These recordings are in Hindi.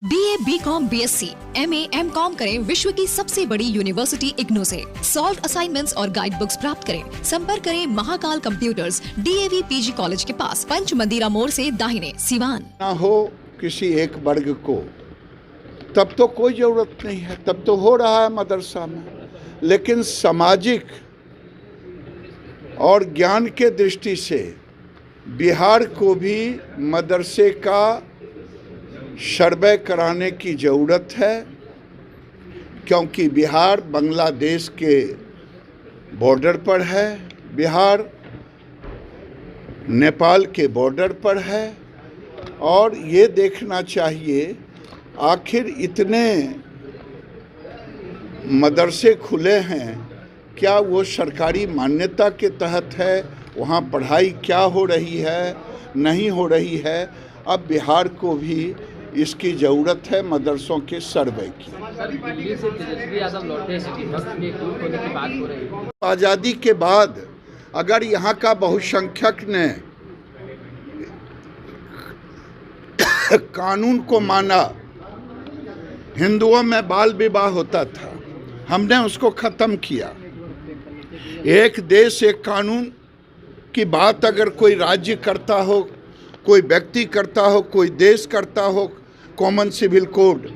BA, BCom, BSc, MA, MCom करें विश्व की सबसे बड़ी यूनिवर्सिटी इग्नू से। सॉल्व असाइनमेंट्स और गाइड बुक्स प्राप्त करें। संपर्क करें Mahakal computers, DAV PG college के पास, पंच मंदिरा मोड़ से दाहिने, सिवान। ना हो किसी एक वर्ग को, तब तो कोई जरूरत नहीं है, तब तो हो रहा है मदरसा में। लेकिन सामाजिक और ज्ञान के दृष्टि से बिहार को भी मदरसे का सर्वे कराने की ज़रूरत है, क्योंकि बिहार बांग्लादेश के बॉर्डर पर है, बिहार नेपाल के बॉर्डर पर है। और ये देखना चाहिए आखिर इतने मदरसे खुले हैं, क्या वो सरकारी मान्यता के तहत है, वहाँ पढ़ाई क्या हो रही है, नहीं हो रही है। अब बिहार को भी इसकी ज़रूरत है मदरसों के सर्वे की। दिल्ली से तेजस्वी यादव लौटे हैं, टूर होने की बात हो रही है। आज़ादी के बाद अगर यहाँ का बहुसंख्यक ने कानून को माना, हिंदुओं में बाल विवाह होता था, हमने उसको ख़त्म किया। एक देश एक कानून की बात अगर कोई राज्य करता हो, कोई व्यक्ति करता हो, कोई देश करता हो, कॉमन सिविल कोड,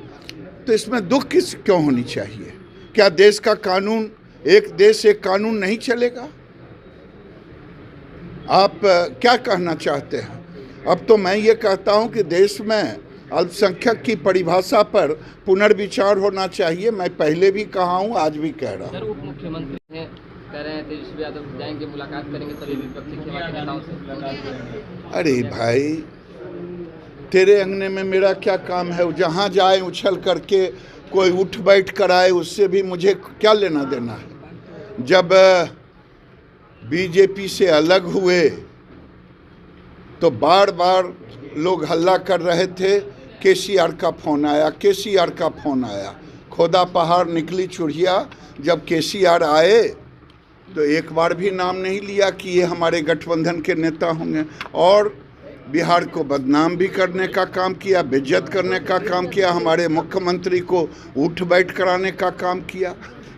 तो इसमें दुख किस क्यों होनी चाहिए? क्या देश का कानून, एक देश एक कानून नहीं चलेगा? आप क्या कहना चाहते हैं? अब तो मैं ये कहता हूं कि देश में अल्पसंख्यक की परिभाषा पर पुनर्विचार होना चाहिए। मैं पहले भी कहा हूं, आज भी कह रहा हूं। उप मुख्यमंत्री हैं, कह रहे हैं तेजस्वी यादव जाएंगे, मुलाकात करेंगे सभी विपक्षी नेताओं से। अरे भाई, तेरे अंगने में मेरा क्या काम है? जहाँ जाए उछल करके कोई उठ बैठ कराए, उससे भी मुझे क्या लेना देना है? जब बीजेपी से अलग हुए तो बार बार लोग हल्ला कर रहे थे, केसीआर का फ़ोन आया, केसीआर का फ़ोन आया। खोदा पहाड़ निकली चुड़िया। जब केसीआर आए तो एक बार भी नाम नहीं लिया कि ये हमारे गठबंधन के नेता होंगे, और बिहार को बदनाम भी करने का काम किया, बेइज्जत करने का काम किया, हमारे मुख्यमंत्री को उठ बैठ कराने का काम किया।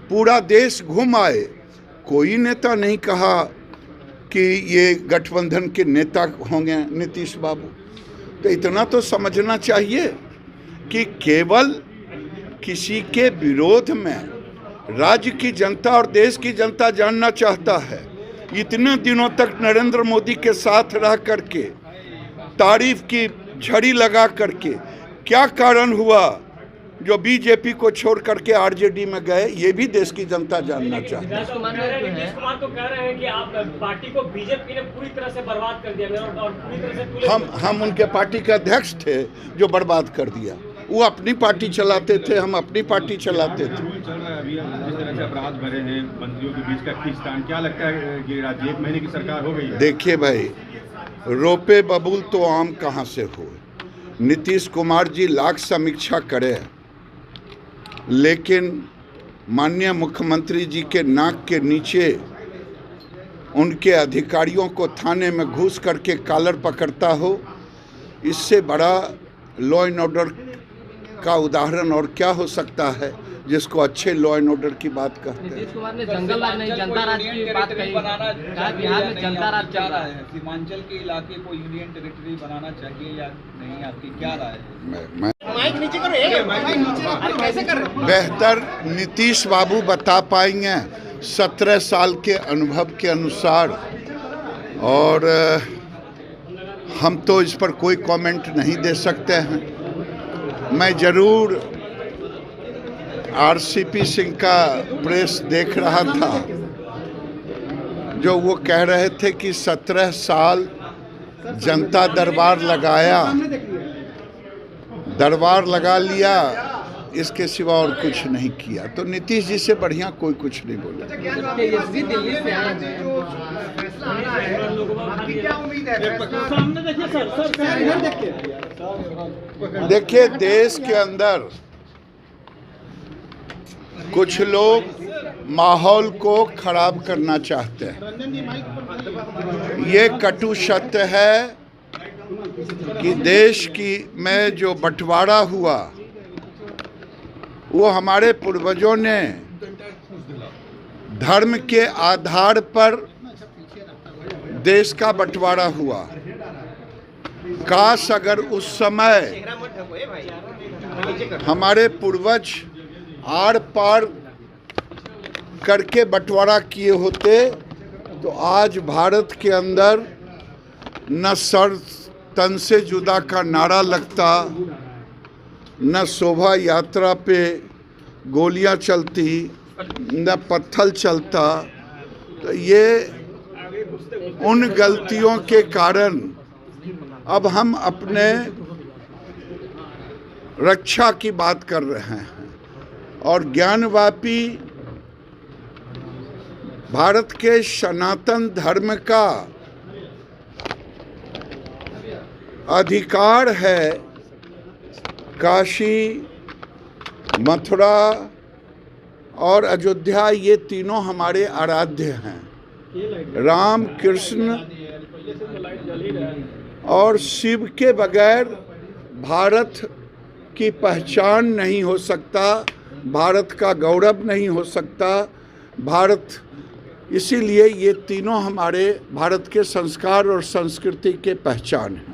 पूरा देश घूम आए, कोई नेता नहीं कहा कि ये गठबंधन के नेता होंगे नीतीश बाबू। तो इतना तो समझना चाहिए कि केवल किसी के विरोध में राज्य की जनता और देश की जनता जानना चाहता है। इतने दिनों तक नरेंद्र मोदी के साथ रह करके, तारीफ की झड़ी लगा करके, क्या कारण हुआ जो बीजेपी को छोड़ करके आरजेडी में गए? ये भी देश की जनता जानना चाहती है। नीतीश कुमार तो कह रहे हैं कि आप पार्टी को बीजेपी ने पूरी तरह से बर्बाद कर दिया और पूरी तरह से हम उनके पार्टी के अध्यक्ष थे जो बर्बाद कर दिया। वो अपनी पार्टी चलाते थे, हम अपनी पार्टी चलाते थे। चल रहा है अभी जिस तरह से अपराध भरे हैं मंत्रियों के बीच का खींचतान, क्या लगता है कि राज्य 1 महीने की सरकार हो गई है? देखिए भाई, रोपे बबूल तो आम कहाँ से हो। नीतीश कुमार जी लाख समीक्षा करे, लेकिन माननीय मुख्यमंत्री जी के नाक के नीचे उनके अधिकारियों को थाने में घुस करके कॉलर पकड़ता हो, इससे बड़ा लॉ एंड ऑर्डर का उदाहरण और क्या हो सकता है, जिसको अच्छे लॉ एंड ऑर्डर की बात कहते हैं। नीतीश कुमार ने जंगल राज नहीं जनता राज की बात कही, कहा बिहार में जनता राज चल रहा है। सीमांचल के इलाके को यूनियन टेरिटरी बनाना चाहिए या नहीं, आपकी क्या राय है? बेहतर नीतीश बाबू बता पाएंगे 17 साल के अनुभव के अनुसार, और हम तो इस पर कोई कमेंट नहीं दे सकते हैं। मैं ज़रूर आरसीपी सिंह का प्रेस देख रहा था, जो वो कह रहे थे कि 17 साल जनता दरबार लगा लिया, इसके सिवा और कुछ नहीं किया। तो नीतीश जी से बढ़िया कोई कुछ नहीं बोला। तेजस्वी दिल्ली से आए हैं, देखिए, देश के अंदर कुछ लोग माहौल को खराब करना चाहते हैं। ये कटु सत्य है कि देश की में जो बंटवारा हुआ वो हमारे पूर्वजों ने धर्म के आधार पर देश का बंटवारा हुआ। काश अगर उस समय हमारे पूर्वज आर पार करके बंटवारा किए होते तो आज भारत के अंदर न सर तन से जुदा का नारा लगता, न शोभा यात्रा पे गोलियां चलती, न पत्थर चलता। तो ये उन गलतियों के कारण अब हम अपने रक्षा की बात कर रहे हैं और ज्ञानवापी भारत के सनातन धर्म का अधिकार है। काशी, मथुरा और अयोध्या ये तीनों हमारे आराध्य हैं। राम, कृष्ण और शिव के बगैर भारत की पहचान नहीं हो सकता, भारत का गौरव नहीं हो सकता। भारत इसीलिए ये तीनों हमारे भारत के संस्कार और संस्कृति के पहचान हैं।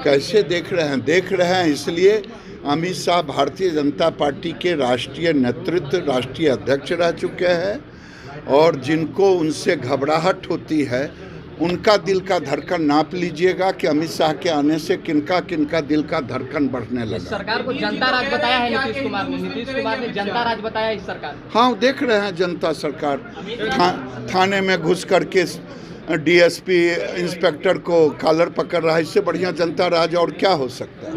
कैसे देख रहे हैं? देख रहे हैं इसलिए अमित शाह भारतीय जनता पार्टी के राष्ट्रीय नेतृत्व, राष्ट्रीय अध्यक्ष रह चुके हैं और जिनको उनसे घबराहट होती है उनका दिल का धड़कन नाप लीजिएगा कि अमित शाह के आने से किनका किनका दिल का धड़कन बढ़ने लगा। सरकार को जनता राज बताया है नीतीश कुमार ने जनता राज बताया इस सरकार। हाँ, देख रहे हैं जनता सरकार थाने में घुस करके डीएसपी इंस्पेक्टर को कॉलर पकड़ रहा है। इससे बढ़िया जनता राज और क्या हो सकता है।